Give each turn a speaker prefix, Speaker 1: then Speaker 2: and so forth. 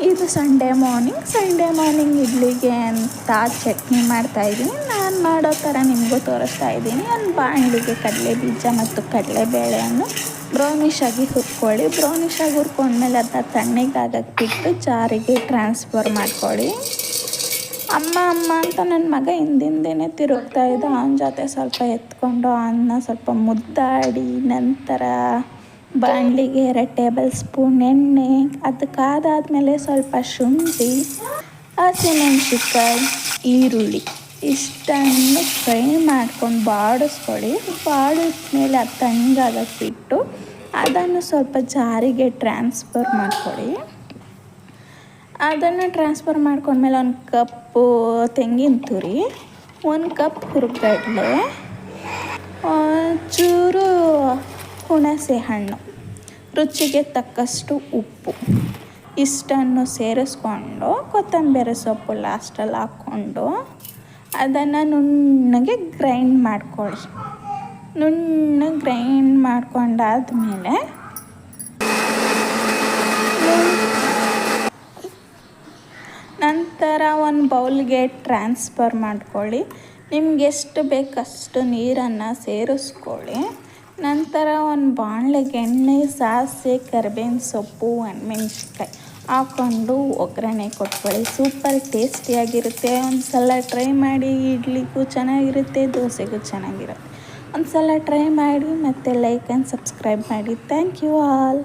Speaker 1: ಇದು Sunday morning ಇಡ್ಲಿಗೆ ಅಂತ ಚಟ್ನಿ ಮಾಡ್ತಾಯಿದ್ದೀನಿ. ನಾನು ಮಾಡೋ ಥರ ನಿಮಗೂ ತೋರಿಸ್ತಾ ಇದ್ದೀನಿ. ಒಂದು ಬಾಣಲಿಗೆ ಕಡಲೆ ಬೀಜ ಮತ್ತು ಕಡಲೆಬೇಳೆಯನ್ನು ಬ್ರೌನಿಷ್ ಆಗಿ ಹುರ್ಕೊಳ್ಳಿ. ಬ್ರೌನಿಷ್ ಆಗಿ ಹುರ್ಕೊಂಡ್ಮೇಲೆ ಅದನ್ನ ತಣ್ಣಗಾಗಕ್ಕೆ ಬಿಟ್ಟು ಜಾರಿಗೆ ಟ್ರಾನ್ಸ್ಫರ್ ಮಾಡ್ಕೊಳ್ಳಿ. ಅಮ್ಮ ಅಂತ ನನ್ನ ಮಗ ಹಿಂದಿಂದೇನೆ ತಿರುಗ್ತಾ ಇದ್ದ. ಅವನ ಜೊತೆ ಸ್ವಲ್ಪ ಎತ್ಕೊಂಡು ಅವನ್ನ ಸ್ವಲ್ಪ ಮುದ್ದಾಡಿ ನಂತರ ಬಾಣಲಿಗೆ 2 ಟೇಬಲ್ ಸ್ಪೂನ್ ಎಣ್ಣೆ, ಅದಕ್ಕಾದಾದ್ಮೇಲೆ ಸ್ವಲ್ಪ ಶುಂಠಿ, ಹಸಿಮೆಣ್ಸಿನ್ಕಾಯಿ, ಈರುಳ್ಳಿ ಇಷ್ಟನ್ನು ಫ್ರೈ ಮಾಡ್ಕೊಂಡು ಬಾಡಿಸ್ಕೊಳ್ಳಿ. ಬಾಡಿದ್ಮೇಲೆ ಅದು ತಣ್ಣಗಾಗಕ್ಕೆ ಬಿಟ್ಟು ಅದನ್ನು ಸ್ವಲ್ಪ ಜಾರಿಗೆ ಟ್ರಾನ್ಸ್ಫರ್ ಮಾಡ್ಕೊಳ್ಳಿ. ಅದನ್ನು ಟ್ರಾನ್ಸ್ಫರ್ ಮಾಡ್ಕೊಂಡ್ಮೇಲೆ 1 ಕಪ್ಪು ತೆಂಗಿನ ತುರಿ, 1 ಕಪ್ ಹುರ್ಗಡ್ಲೆ, ಚೂರು ಹುಣಸೆ ಹಣ್ಣು, ರುಚಿಗೆ ತಕ್ಕಷ್ಟು ಉಪ್ಪು ಇಷ್ಟನ್ನು ಸೇರಿಸ್ಕೊಂಡು ಕೊತ್ತಂಬರಿ ಸೊಪ್ಪು ಲಾಸ್ಟಲ್ಲಿ ಹಾಕ್ಕೊಂಡು ಅದನ್ನು ನುಣ್ಣಗೆ ಗ್ರೈಂಡ್ ಮಾಡ್ಕೊಳ್ಳಿ. ನುಣ್ಣಗೆ ಗ್ರೈಂಡ್ ಮಾಡ್ಕೊಂಡಾದ್ಮೇಲೆ ನಂತರ ಒಂದು ಬೌಲ್ಗೆ ಟ್ರಾನ್ಸ್ಫರ್ ಮಾಡ್ಕೊಳ್ಳಿ. ನಿಮ್ಗೆ ಎಷ್ಟು ಬೇಕಷ್ಟು ನೀರನ್ನು ಸೇರಿಸ್ಕೊಳ್ಳಿ. ನಂತರ ಒಂದು ಬಾಣಲೆಗೆ ಎಣ್ಣೆ, ಸಾಸಿವೆ, ಕರಿಬೇವಿನ ಸೊಪ್ಪು, ಒಣಮೆಣ್ಸಿನ್ಕಾಯಿ ಹಾಕ್ಕೊಂಡು ಒಗ್ಗರಣೆ ಕೊಟ್ಕೊಳ್ಳಿ. ಸೂಪರ್ ಟೇಸ್ಟಿಯಾಗಿರುತ್ತೆ. ಒಂದು ಸಲ ಟ್ರೈ ಮಾಡಿ. ಇಡ್ಲಿಗೂ ಚೆನ್ನಾಗಿರುತ್ತೆ, ದೋಸೆಗೂ ಚೆನ್ನಾಗಿರುತ್ತೆ. ಒಂದು ಸಲ ಟ್ರೈ ಮಾಡಿ ಮತ್ತು ಲೈಕ್ ಆ್ಯಂಡ್ ಸಬ್ಸ್ಕ್ರೈಬ್ ಮಾಡಿ. Thank you all.